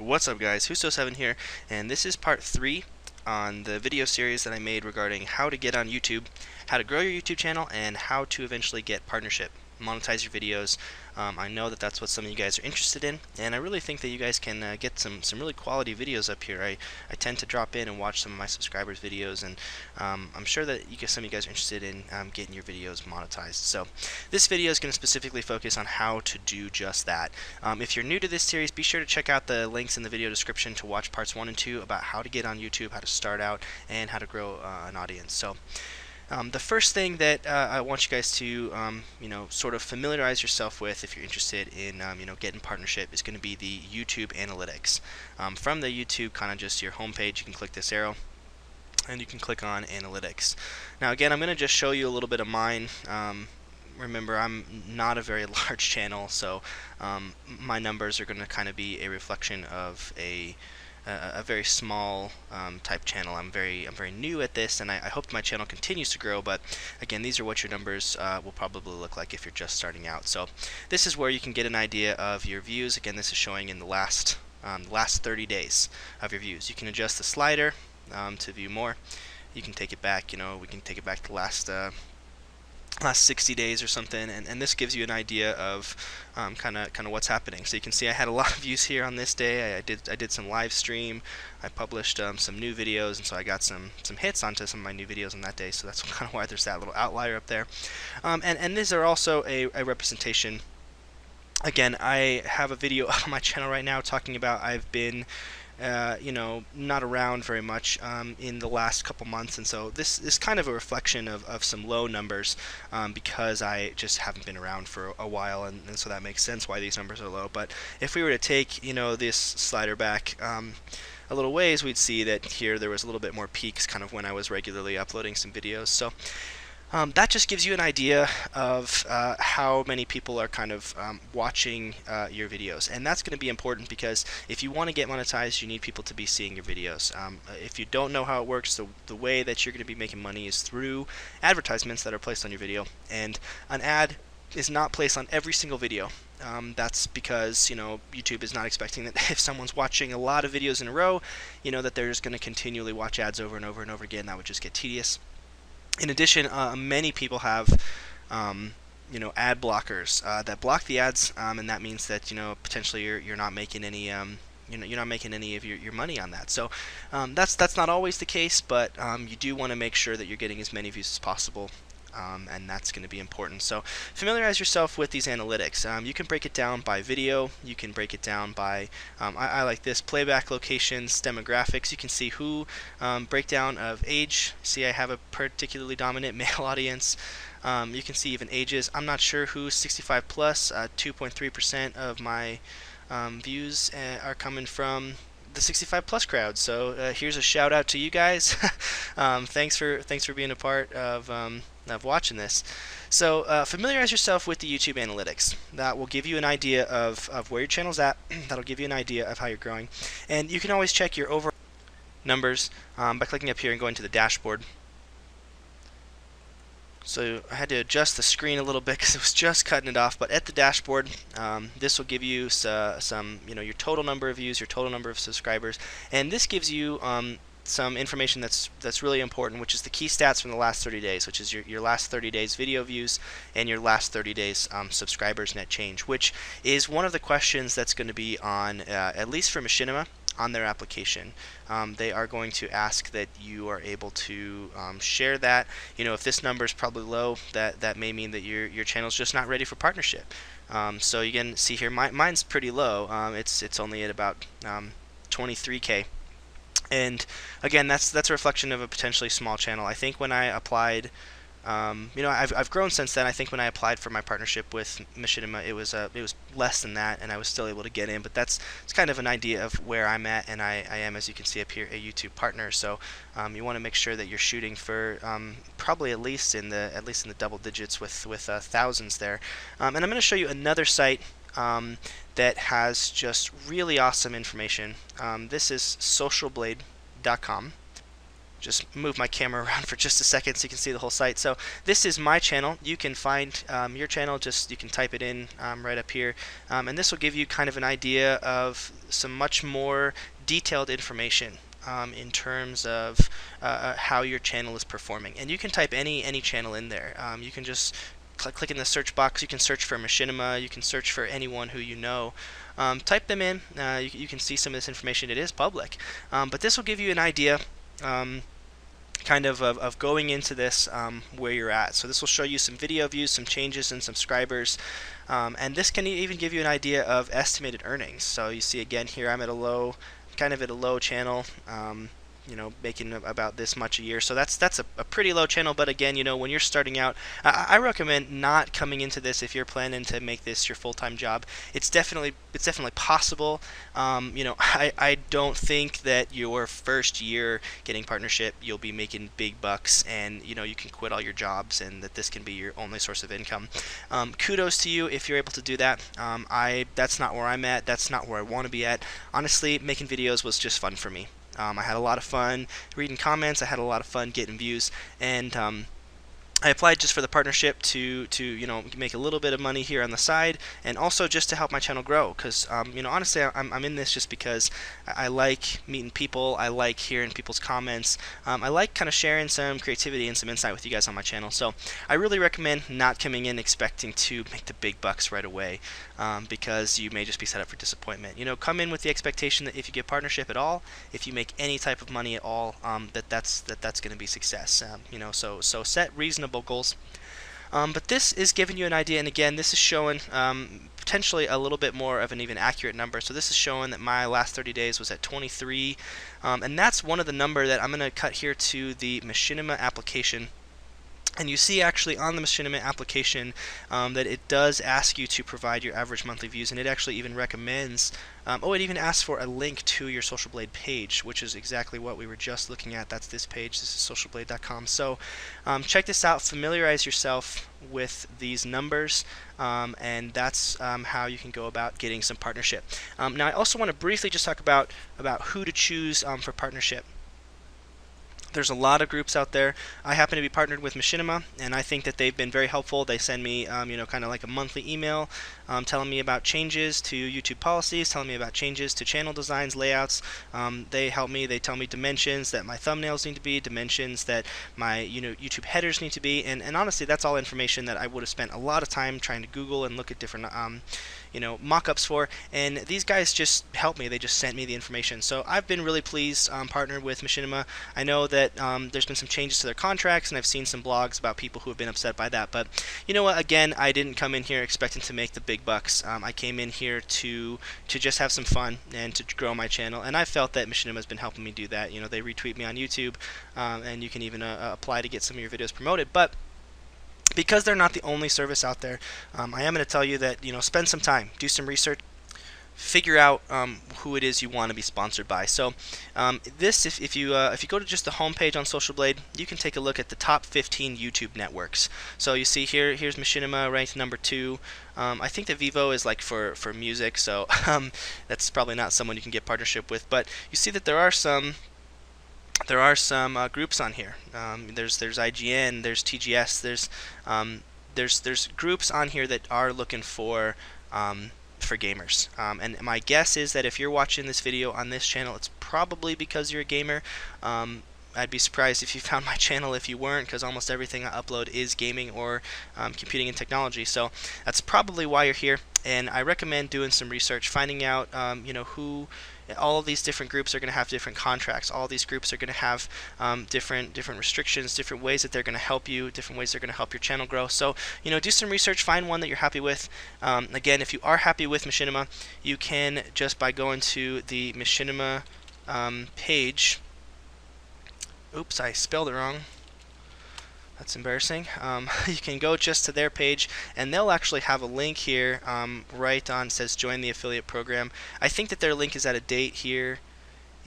What's up, guys? Husto7 here, and this is part 3 on the video series that I made regarding how to get on YouTube, how to grow your YouTube channel, and how to eventually get partnership, monetize your videos. I know that that's what some of you guys are interested in, and I really think that you guys can get some really quality videos up here. I tend to drop in and watch some of my subscribers' videos, and I'm sure that some of you guys are interested in getting your videos monetized. So this video is going to specifically focus on how to do just that. If you're new to this series, be sure to check out the links in the video description to watch parts 1 and 2 about how to get on YouTube, how to start out, and how to grow an audience. So the first thing that I want you guys to sort of familiarize yourself with, if you're interested in getting partnership, is going to be the YouTube analytics. From the YouTube, kind of just your home page, you can click this arrow and you can click on analytics. Now again, I'm going to just show you a little bit of mine. Remember, I'm not a very large channel, so my numbers are going to kind of be a reflection of a very small type channel. I'm very new at this, and I hope my channel continues to grow, but again, these are what your numbers will probably look like if you're just starting out. So this is where you can get an idea of your views. Again, this is showing in the last 30 days of your views. You can adjust the slider to view more. You can take it back, we can take it back to last 60 days or something, and this gives you an idea of kind of what's happening. So you can see I had a lot of views here on this day. I did some live stream. I published some new videos, and so I got some hits onto some of my new videos on that day. So that's kind of why there's that little outlier up there. And these are also a representation. Again, I have a video on my channel right now talking about I've been not around very much in the last couple months, and so this is kind of a reflection of some low numbers because I just haven't been around for a while, and so that makes sense why these numbers are low. But if we were to take this slider back a little ways, we'd see that here there was a little bit more peaks kind of when I was regularly uploading some videos. So that just gives you an idea of how many people are kind of watching your videos, and that's going to be important because if you want to get monetized, you need people to be seeing your videos. If you don't know how it works, the way that you're going to be making money is through advertisements that are placed on your video, and an ad is not placed on every single video. That's because YouTube is not expecting that if someone's watching a lot of videos in a row, that they're just going to continually watch ads over and over and over again. That would just get tedious. In addition, many people have ad blockers that block the ads, and that means that potentially you're not making any you're not making any of your money on that. So that's not always the case, but you do want to make sure that you're getting as many views as possible. And that's going to be important. So familiarize yourself with these analytics. You can break it down by video. You can break it down by, I like this, playback locations, demographics. You can see who, breakdown of age. See, I have a particularly dominant male audience. You can see even ages. I'm not sure who's 65 plus. 2.3% of my views are coming from the 65 plus crowd. So here's a shout out to you guys. Thanks for being a part of watching this. So familiarize yourself with the YouTube analytics. That will give you an idea of where your channel's at. That'll give you an idea of how you're growing, and you can always check your overall numbers by clicking up here and going to the dashboard. So I had to adjust the screen a little bit because it was just cutting it off, but at the dashboard, this will give you some your total number of views, your total number of subscribers, and this gives you some information that's really important, which is the key stats from the last 30 days, which is your last 30 days video views and your last 30 days subscribers net change, which is one of the questions that's going to be on, at least for Machinima, on their application. They are going to ask that you are able to share that. If this number is probably low, that may mean that your channel's just not ready for partnership. So you can see here, mine's pretty low. It's only at about 23K. And again, that's a reflection of a potentially small channel. I think when I applied, I've grown since then. I think when I applied for my partnership with Machinima, it was less than that, and I was still able to get in. But it's kind of an idea of where I'm at, and I am, as you can see up here, a YouTube partner. So you want to make sure that you're shooting for probably at least in the double digits with thousands there. And I'm going to show you another site that has just really awesome information. This is socialblade.com. just move my camera around for just a second so you can see the whole site. So this is my channel. You can find your channel, you can type it in right up here, and this will give you kind of an idea of some much more detailed information in terms of how your channel is performing. And you can type any channel in there. You can just click in the search box. You can search for Machinima. You can search for anyone who you know. Type them in. You can see some of this information. It is public, but this will give you an idea kind of going into this where you're at. So this will show you some video views, some changes in subscribers, and this can even give you an idea of estimated earnings. So you see again here I'm at a low, kind of at a low channel, you know, making about this much a year. So that's a pretty low channel, but again, you know, when you're starting out, I recommend not coming into this if you're planning to make this your full-time job. It's definitely possible. You know, I don't think that your first year getting partnership you'll be making big bucks and you know you can quit all your jobs and that this can be your only source of income. Kudos to you if you're able to do that. That's not where I'm at. That's not where I want to be at. Honestly, making videos was just fun for me. I had a lot of fun reading comments. I had a lot of fun getting views, and I applied just for the partnership to you know make a little bit of money here on the side, and also just to help my channel grow. Because you know, honestly, I'm in this just because I like meeting people. I like hearing people's comments. I like kind of sharing some creativity and some insight with you guys on my channel. So I really recommend not coming in expecting to make the big bucks right away, because you may just be set up for disappointment. You know, come in with the expectation that if you get partnership at all, if you make any type of money at all, that's going to be success. You know, so set reasonable goals. But this is giving you an idea, and again, this is showing potentially a little bit more of an even accurate number. So this is showing that my last 30 days was at 23, and that's one of the number that I'm going to cut here to the Machinima application. And you see actually on the Machinima application that it does ask you to provide your average monthly views, and it actually even recommends, it even asks for a link to your Social Blade page, which is exactly what we were just looking at. That's this page. This is socialblade.com. So check this out. Familiarize yourself with these numbers, and that's how you can go about getting some partnership. Now I also want to briefly just talk about who to choose for partnership. There's a lot of groups out there. I happen to be partnered with Machinima, and I think that they've been very helpful. They send me, you know, kind of like a monthly email telling me about changes to YouTube policies, telling me about changes to channel designs, layouts. They help me. They tell me dimensions that my thumbnails need to be, dimensions that my YouTube headers need to be, and honestly, that's all information that I would have spent a lot of time trying to Google and look at different mock-ups for, and these guys just help me. They just sent me the information. So I've been really pleased partnered with Machinima. I know that there's been some changes to their contracts, and I've seen some blogs about people who have been upset by that, but you know what, again, I didn't come in here expecting to make the big bucks. I came in here to just have some fun and to grow my channel, and I felt that Machinima has been helping me do that. You know, they retweet me on YouTube, and you can even apply to get some of your videos promoted. But because they're not the only service out there, I am going to tell you that, you know, spend some time, do some research, figure out who it is you want to be sponsored by. So if you go to just the home page on Social Blade, you can take a look at the top 15 YouTube networks. So you see here's Machinima ranked number 2. I think that Vivo is like for music, so that's probably not someone you can get partnership with. But you see that there are some groups on here. There's IGN, there's TGS, there's groups on here that are looking for gamers. And my guess is that if you're watching this video on this channel, it's probably because you're a gamer. I'd be surprised if you found my channel if you weren't, because almost everything I upload is gaming or computing and technology. So that's probably why you're here. And I recommend doing some research, finding out who all of these different groups are going to have different contracts. All these groups are going to have different restrictions, different ways that they're going to help you, different ways they're going to help your channel grow. So, you know, do some research, find one that you're happy with. Again, if you are happy with Machinima, you can just by going to the Machinima page. Oops, I spelled it wrong. That's embarrassing. You can go just to their page, and they'll actually have a link here right on, says join the affiliate program. I think that their link is out of date here.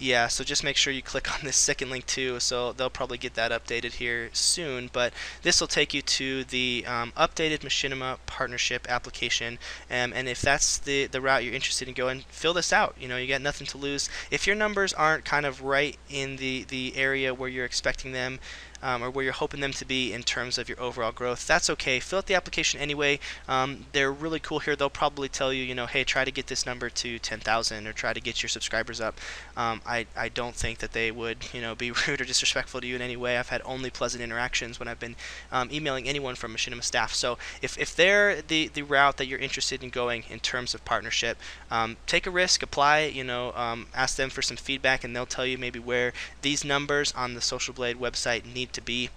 Yeah, so just make sure you click on this second link too, so they'll probably get that updated here soon, but this will take you to the updated Machinima partnership application, and if that's the route you're interested in going, fill this out. You know, you got nothing to lose. If your numbers aren't kind of right in the area where you're expecting them, or where you're hoping them to be in terms of your overall growth, that's okay. Fill out the application anyway. They're really cool here. They'll probably tell you, you know, hey, try to get this number to 10,000 or try to get your subscribers up. I don't think that they would, you know, be rude or disrespectful to you in any way. I've had only pleasant interactions when I've been emailing anyone from Machinima staff. So if they're the route that you're interested in going in terms of partnership, take a risk, apply, you know, ask them for some feedback, and they'll tell you maybe where these numbers on the Social Blade website need to be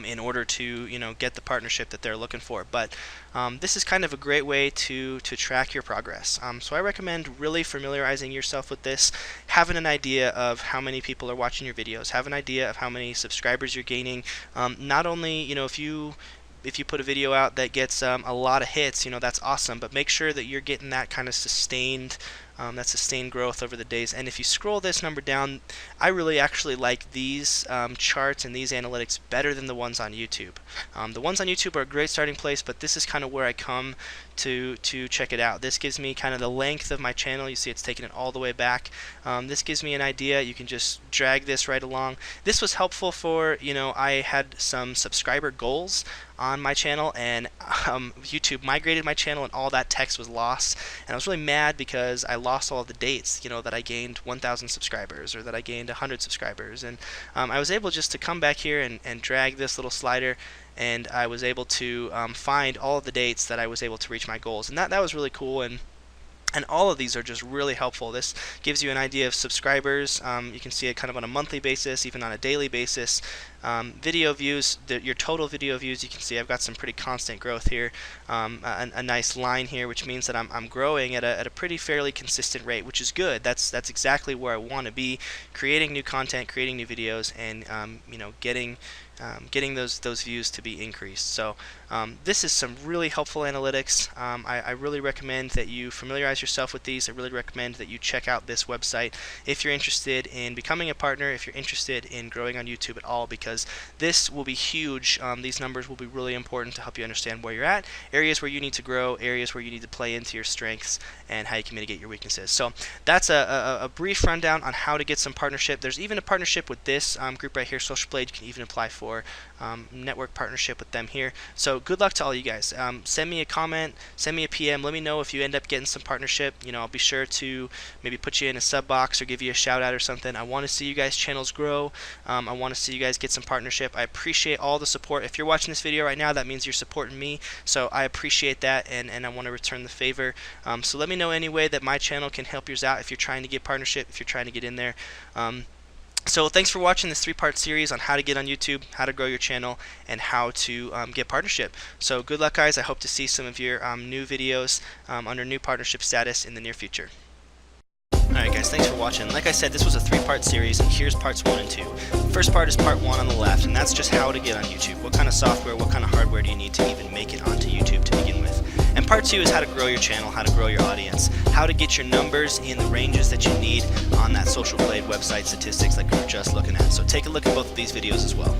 in order to, you know, get the partnership that they're looking for. But this is kind of a great way to track your progress. So I recommend really familiarizing yourself with this, having an idea of how many people are watching your videos, have an idea of how many subscribers you're gaining. Not only, you know, if you put a video out that gets a lot of hits, you know, that's awesome, but make sure that you're getting that kind of sustained growth over the days. And if you scroll this number down, I really actually like these charts and these analytics better than the ones on YouTube. The ones on YouTube are a great starting place, but this is kind of where I come to check it out. This gives me kind of the length of my channel. You see it's taking it all the way back. This gives me an idea. You can just drag this right along. This was helpful for, you know, I had some subscriber goals on my channel, and YouTube migrated my channel and all that text was lost, and I was really mad because I lost all of the dates, you know, that I gained 1,000 subscribers or that I gained 100 subscribers. And I was able just to come back here and drag this little slider, and I was able to find all of the dates that I was able to reach my goals, and that was really cool. And all of these are just really helpful. This gives you an idea of subscribers. You can see it kind of on a monthly basis, even on a daily basis. Video views, your total video views, you can see I've got some pretty constant growth here. A nice line here, which means that I'm growing at a pretty fairly consistent rate, which is good. That's exactly where I want to be, creating new content, creating new videos, and you know, getting those views to be increased. So this is some really helpful analytics. I really recommend that you familiarize yourself with these. I really recommend that you check out this website if you're interested in becoming a partner, if you're interested in growing on YouTube at all, because this will be huge. These numbers will be really important to help you understand where you're at, areas where you need to grow, areas where you need to play into your strengths, and how you can mitigate your weaknesses. So that's a brief rundown on how to get some partnership. There's even a partnership with this group right here, Social Blade. You can even apply for network partnership with them here. So good luck to all you guys. Send me a comment, send me a PM, let me know if you end up getting some partnership. You know, I'll be sure to maybe put you in a sub box or give you a shout out or something. I want to see you guys' channels grow. I want to see you guys get some partnership. I appreciate all the support. If you're watching this video right now, that means you're supporting me, so I appreciate that, and I want to return the favor. So let me know any way that my channel can help yours out if you're trying to get partnership, if you're trying to get in there. So thanks for watching this 3-part series on how to get on YouTube, how to grow your channel, and how to get partnership. So good luck, guys. I hope to see some of your new videos under new partnership status in the near future. Alright guys, thanks for watching. Like I said, this was a 3-part series, and here's parts 1 and 2. First part is part 1 on the left, and that's just how to get on YouTube. What kind of software, what kind of hardware do you need to even make it onto YouTube to begin with? And part 2 is how to grow your channel, how to grow your audience, how to get your numbers in the ranges that you need on that Social Blade website statistics like we were just looking at. So take a look at both of these videos as well.